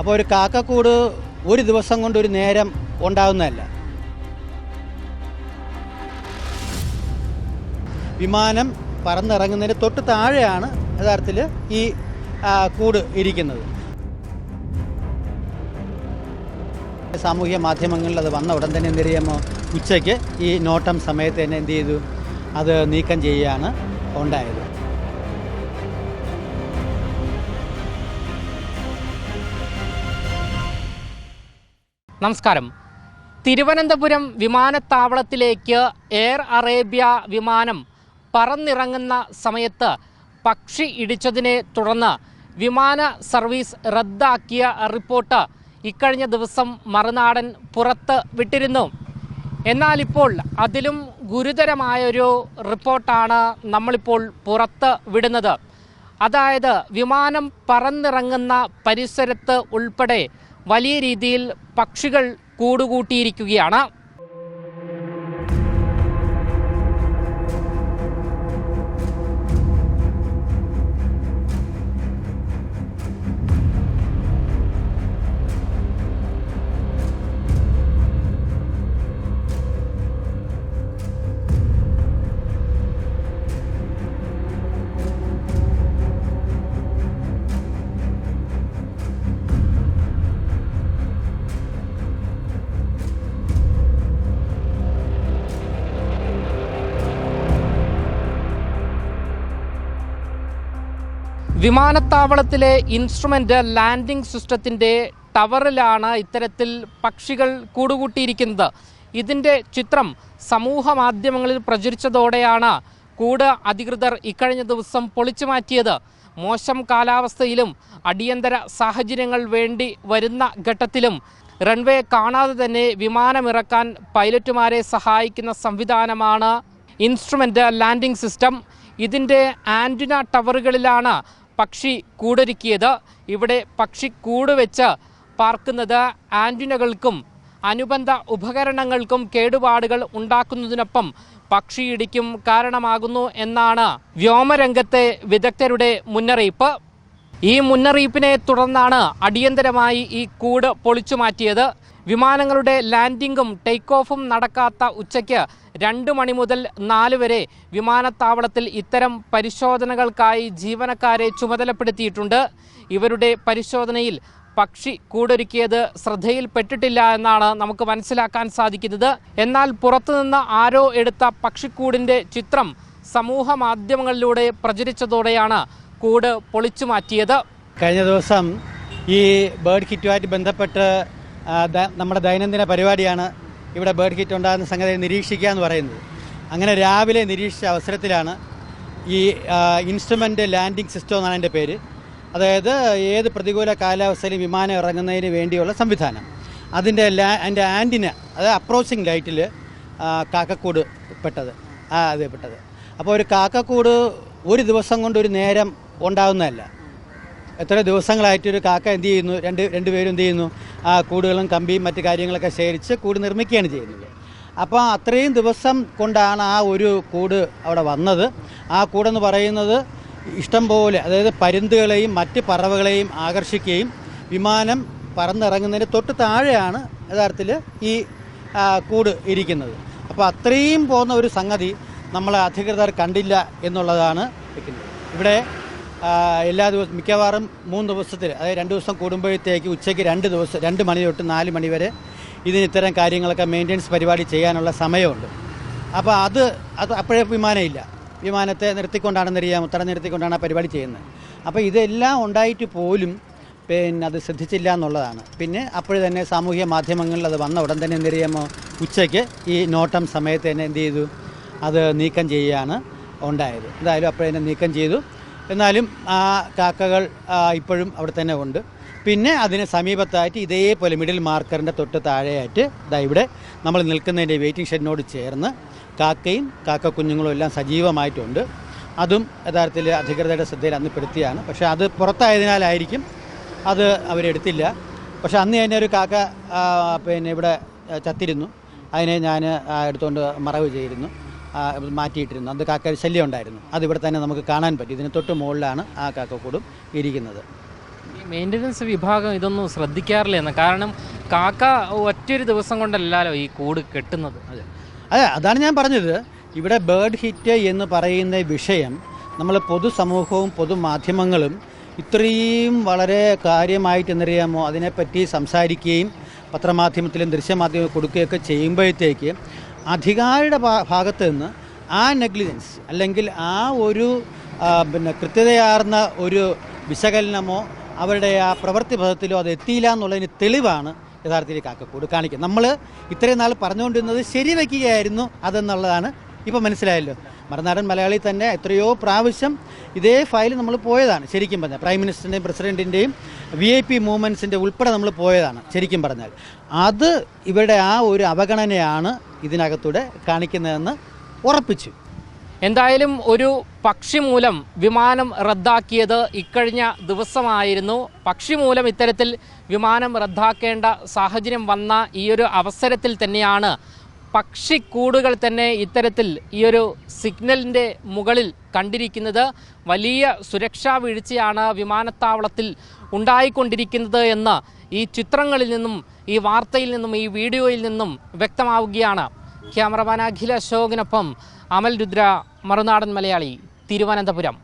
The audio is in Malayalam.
അപ്പോൾ ഒരു കാക്കക്കൂട് ഒരു ദിവസം കൊണ്ട് ഒരു നേരം ഉണ്ടാകുന്നതല്ല. വിമാനം പറന്നിറങ്ങുന്നതിന് തൊട്ട് താഴെയാണ് യഥാർത്ഥത്തിൽ ഈ കൂട് ഇരിക്കുന്നത്. സാമൂഹ്യ മാധ്യമങ്ങളിൽ അത് വന്ന ഉടൻ തന്നെ എന്ത് ചെയ്യുമോ, ഉച്ചയ്ക്ക് ഈ നോട്ടം സമയത്ത് തന്നെ എന്ത് ചെയ്തു, അത് നീക്കം ചെയ്യുകയാണ് ഉണ്ടായത്. നമസ്കാരം. തിരുവനന്തപുരം വിമാനത്താവളത്തിലേക്ക് എയർ അറേബ്യ വിമാനം പറന്നിറങ്ങുന്ന സമയത്ത് പക്ഷി ഇടിച്ചതിനെ തുടർന്ന് വിമാന സർവീസ് റദ്ദാക്കിയ റിപ്പോർട്ട് ഇക്കഴിഞ്ഞ ദിവസം മറുനാടൻ പുറത്ത് വിട്ടിരുന്നു. എന്നാൽ ഇപ്പോൾ അതിലും ഗുരുതരമായൊരു റിപ്പോർട്ടാണ് നമ്മളിപ്പോൾ പുറത്ത് വിടുന്നത്. അതായത് വിമാനം പറന്നിറങ്ങുന്ന പരിസരത്ത് ഉൾപ്പെടെ വലിയ രീതിയിൽ പക്ഷികൾ കൂടുകൂട്ടിയിരിക്കുകയാണ്. വിമാനത്താവളത്തിലെ ഇൻസ്ട്രുമെൻ്റ് ലാൻഡിംഗ് സിസ്റ്റത്തിൻ്റെ ടവറിലാണ് ഇത്തരത്തിൽ പക്ഷികൾ കൂടുകൂട്ടിയിരിക്കുന്നത്. ഇതിൻ്റെ ചിത്രം സമൂഹ മാധ്യമങ്ങളിൽ പ്രചരിച്ചതോടെയാണ് കൂട് അധികൃതർ ഇക്കഴിഞ്ഞ ദിവസം പൊളിച്ചു മാറ്റിയത്. മോശം കാലാവസ്ഥയിലും അടിയന്തര സാഹചര്യങ്ങൾ വേണ്ടി വരുന്ന ഘട്ടത്തിലും റൺവേ കാണാതെ തന്നെ വിമാനമിറക്കാൻ പൈലറ്റുമാരെ സഹായിക്കുന്ന സംവിധാനമാണ് ഇൻസ്ട്രുമെൻ്റ് ലാൻഡിംഗ് സിസ്റ്റം. ഇതിൻ്റെ ആൻറ്റിന ടവറുകളിലാണ് പക്ഷി കൂടൊരുക്കിയത്. ഇവിടെ പക്ഷി കൂട് വെച്ച് പാർക്കുന്നത് ആൻറ്റിനകൾക്കും അനുബന്ധ ഉപകരണങ്ങൾക്കും കേടുപാടുകൾ ഉണ്ടാക്കുന്നതിനൊപ്പം പക്ഷിയിടിക്കും കാരണമാകുന്നു എന്നാണ് വ്യോമരംഗത്തെ വിദഗ്ധരുടെ മുന്നറിയിപ്പ്. ഈ മുന്നറിയിപ്പിനെ തുടർന്നാണ് അടിയന്തരമായി ഈ കൂട് പൊളിച്ചു മാറ്റിയത്. വിമാനങ്ങളുടെ ലാൻഡിങ്ങും ടേക്ക് ഓഫും നടക്കാത്ത ഉച്ചയ്ക്ക് 2 മണി മുതൽ 4 വരെ വിമാനത്താവളത്തിൽ ഇത്തരം പരിശോധനകൾക്കായി ജീവനക്കാരെ ചുമതലപ്പെടുത്തിയിട്ടുണ്ട്. ഇവരുടെ പരിശോധനയിൽ പക്ഷി കൂടൊരുക്കിയത് ശ്രദ്ധയിൽപ്പെട്ടിട്ടില്ല എന്നാണ് നമുക്ക് മനസ്സിലാക്കാൻ സാധിക്കുന്നത്. എന്നാൽ പുറത്തുനിന്ന് ആരോ എടുത്ത പക്ഷിക്കൂടിൻ്റെ ചിത്രം സമൂഹ മാധ്യമങ്ങളിലൂടെ പ്രചരിച്ചതോടെയാണ് കൂട് പൊളിച്ചു മാറ്റിയത്. കഴിഞ്ഞ ദിവസം ഈ ബേർഡ് കിറ്റുമായിട്ട് ബന്ധപ്പെട്ട് നമ്മുടെ ദൈനംദിന പരിപാടിയാണ് ഇവിടെ ബേർഡ് കിറ്റ് ഉണ്ടാകുന്ന സംഗതി നിരീക്ഷിക്കുക എന്ന് പറയുന്നത്. അങ്ങനെ രാവിലെ നിരീക്ഷിച്ച അവസരത്തിലാണ് ഈ ഇൻസ്ട്രുമെൻ്റ് ലാൻഡിംഗ് സിസ്റ്റം എന്നാണ് എൻ്റെ പേര്. അതായത് ഏത് പ്രതികൂല കാലാവസ്ഥയിലും വിമാനം ഇറങ്ങുന്നതിന് വേണ്ടിയുള്ള സംവിധാനം. അതിൻ്റെ ആൻറ്റിന, അതായത് അപ്രോച്ചിങ് ലൈറ്റിൽ കാക്കക്കൂട് പെട്ടത്. അപ്പോൾ ഒരു കാക്കക്കൂട് ഒരു ദിവസം കൊണ്ട് ഒരു നേരം ഉണ്ടാകുന്നതല്ല. എത്ര ദിവസങ്ങളായിട്ടൊരു കാക്ക എന്ത് ചെയ്യുന്നു, രണ്ടുപേരും എന്ത് ചെയ്യുന്നു, ആ കൂടുകളും കമ്പിയും മറ്റു കാര്യങ്ങളൊക്കെ ശേഖരിച്ച് കൂട് നിർമ്മിക്കുകയാണ് ചെയ്യുന്നത്. അപ്പോൾ അത്രയും ദിവസം കൊണ്ടാണ് ആ ഒരു കൂട് അവിടെ വന്നത്. ആ കൂടെന്ന് പറയുന്നത് ഇഷ്ടം പോലെ, അതായത് പരുന്തുകളെയും മറ്റ് പറവകളെയും ആകർഷിക്കുകയും വിമാനം പറന്നിറങ്ങുന്നതിന് തൊട്ട് താഴെയാണ് യഥാർത്ഥത്തിൽ ഈ കൂട് ഇരിക്കുന്നത്. അപ്പോൾ അത്രയും പോകുന്ന ഒരു സംഗതി നമ്മളെ അധികൃതർ കണ്ടില്ല എന്നുള്ളതാണ് വയ്ക്കുന്നത്. ഇവിടെ എല്ലാ ദിവസവും മിക്കവാറും 3 ദിവസത്തിൽ, അതായത് 2 ദിവസം കൂടുമ്പോഴത്തേക്ക് ഉച്ചയ്ക്ക് 2 മണി തൊട്ട് 4 മണി വരെ ഇതിന് ഇത്തരം കാര്യങ്ങളൊക്കെ മെയിൻ്റെനൻസ് പരിപാടി ചെയ്യാനുള്ള സമയമുണ്ട്. അപ്പോൾ അത് അപ്പോഴേ വിമാനമില്ല, വിമാനത്തെ നിർത്തിക്കൊണ്ടാണെന്നറിയാം, ഉത്തരം നിർത്തിക്കൊണ്ടാണ് ആ പരിപാടി ചെയ്യുന്നത്. അപ്പോൾ ഇതെല്ലാം ഉണ്ടായിട്ട് പോലും അത് ശ്രദ്ധിച്ചില്ല എന്നുള്ളതാണ്. പിന്നെ അപ്പോഴേ തന്നെ സാമൂഹ്യ മാധ്യമങ്ങളിൽ അത് വന്ന ഉടൻ തന്നെ എന്തറിയാമോ, ഉച്ചയ്ക്ക് ഈ നോട്ടം സമയത്ത് തന്നെ എന്ത് ചെയ്തു, അത് നീക്കം ചെയ്യുകയാണ് ഉണ്ടായത്. എന്തായാലും അപ്പോഴേ തന്നെ നീക്കം ചെയ്തു. എന്നാലും ആ കാക്കകൾ ഇപ്പോഴും അവിടെ തന്നെ ഉണ്ട്. പിന്നെ അതിന് സമീപത്തായിട്ട് ഇതേപോലെ മിഡിൽ മാർക്കറിൻ്റെ തൊട്ട് താഴെയായിട്ട് ഇവിടെ നമ്മൾ നിൽക്കുന്നതിൻ്റെ വെയിറ്റിംഗ് ഷെഡിനോട് ചേർന്ന് കാക്കയും കാക്കക്കുഞ്ഞുങ്ങളും എല്ലാം സജീവമായിട്ടുണ്ട്. അതും യഥാർത്ഥത്തിൽ അധികൃതരുടെ ശ്രദ്ധയിൽ അന്ന് പെടുത്തിയാണ്. പക്ഷേ അത് പുറത്തായതിനാലായിരിക്കും അത് അവരെടുത്തില്ല. പക്ഷെ അന്ന് തന്നെ ഒരു കാക്ക ഇവിടെ ചത്തിരുന്നു. അതിനെ ഞാൻ എടുത്തുകൊണ്ട് മറവ് ചെയ്തിരുന്നു, മാറ്റിയിട്ടിരുന്നു. അത് കാക്ക ശല്യം ഉണ്ടായിരുന്നു. അതിവിടെ തന്നെ നമുക്ക് കാണാൻ പറ്റും. ഇതിന് തൊട്ട് മുകളിലാണ് ആ കാക്കക്കൂടും ഇരിക്കുന്നത്. ഈ മെയിൻ്റനൻസ് വിഭാഗം ഇതൊന്നും ശ്രദ്ധിക്കാറില്ല എന്ന്. കാരണം കാക്ക ഒറ്റൊരു ദിവസം കൊണ്ടല്ലല്ലോ ഈ കൂട് കെട്ടുന്നത്. അതെ, അതാണ് ഞാൻ പറഞ്ഞത്. ഇവിടെ ബേർഡ് ഹിറ്റ് എന്ന് പറയുന്ന വിഷയം നമ്മൾ പൊതുസമൂഹവും പൊതുമാധ്യമങ്ങളും ഇത്രയും വളരെ കാര്യമായിട്ട് എന്നറിയാമോ അതിനെപ്പറ്റി സംസാരിക്കുകയും പത്രമാധ്യമത്തിലും ദൃശ്യമാധ്യമം കൊടുക്കുകയൊക്കെ ചെയ്യുമ്പോഴത്തേക്ക് അധികാരിയുടെ ഭാഗത്ത് നിന്ന് ആ നെഗ്ലിജൻസ് അല്ലെങ്കിൽ ആ ഒരു കൃത്യതയാർന്ന ഒരു വിശകലനമോ അവരുടെ ആ പ്രവൃത്തി പദത്തിലോ അത് എത്തിയില്ല എന്നുള്ളതിന് തെളിവാണ് യഥാർത്ഥത്തിൽ കാക്കക്കൂട് കാണിക്കുന്നത്. നമ്മൾ ഇത്രയും നാൾ പറഞ്ഞുകൊണ്ടിരുന്നത് ശരിവയ്ക്കുകയായിരുന്നു അതെന്നുള്ളതാണ് ഇപ്പോൾ മനസ്സിലായല്ലോ. മറുനാടൻ മലയാളി തന്നെ എത്രയോ പ്രാവശ്യം ഇതേ ഫയൽ നമ്മൾ പോയതാണ്. ശരിക്കും പറഞ്ഞാൽ പ്രൈം മിനിസ്റ്ററിൻ്റെയും പ്രസിഡൻറ്റിൻ്റെയും VIP മൂവ്മെൻറ്റ്സിൻ്റെ ഉൾപ്പെടെ നമ്മൾ പോയതാണ്. ശരിക്കും പറഞ്ഞാൽ അത് ഇവരുടെ ആ ഒരു അവഗണനയാണ് ഇതിനകത്തൂടെ കാണിക്കുന്നതെന്ന് ഉറപ്പിച്ചു. എന്തായാലും ഒരു പക്ഷി മൂലം വിമാനം റദ്ദാക്കിയത് ഇക്കഴിഞ്ഞ ദിവസമായിരുന്നു. പക്ഷി മൂലം ഇത്തരത്തിൽ വിമാനം റദ്ദാക്കേണ്ട സാഹചര്യം വന്ന ഈ ഒരു അവസരത്തിൽ തന്നെയാണ് പക്ഷിക്കൂടുകൾ തന്നെ ഇത്തരത്തിൽ ഈ ഒരു സിഗ്നലിൻ്റെ മുകളിൽ കണ്ടിരിക്കുന്നത്. വലിയ സുരക്ഷാ വീഴ്ചയാണ് വിമാനത്താവളത്തിൽ ഉണ്ടായിക്കൊണ്ടിരിക്കുന്നത് എന്ന് ഈ ചിത്രങ്ങളിൽ നിന്നും ഈ വാർത്തയിൽ നിന്നും ഈ വീഡിയോയിൽ നിന്നും വ്യക്തമാവുകയാണ്. ക്യാമറമാൻ അഖിൽ അശോകിനൊപ്പം അമൽ രുദ്ര, മറുനാടൻ മലയാളി, തിരുവനന്തപുരം.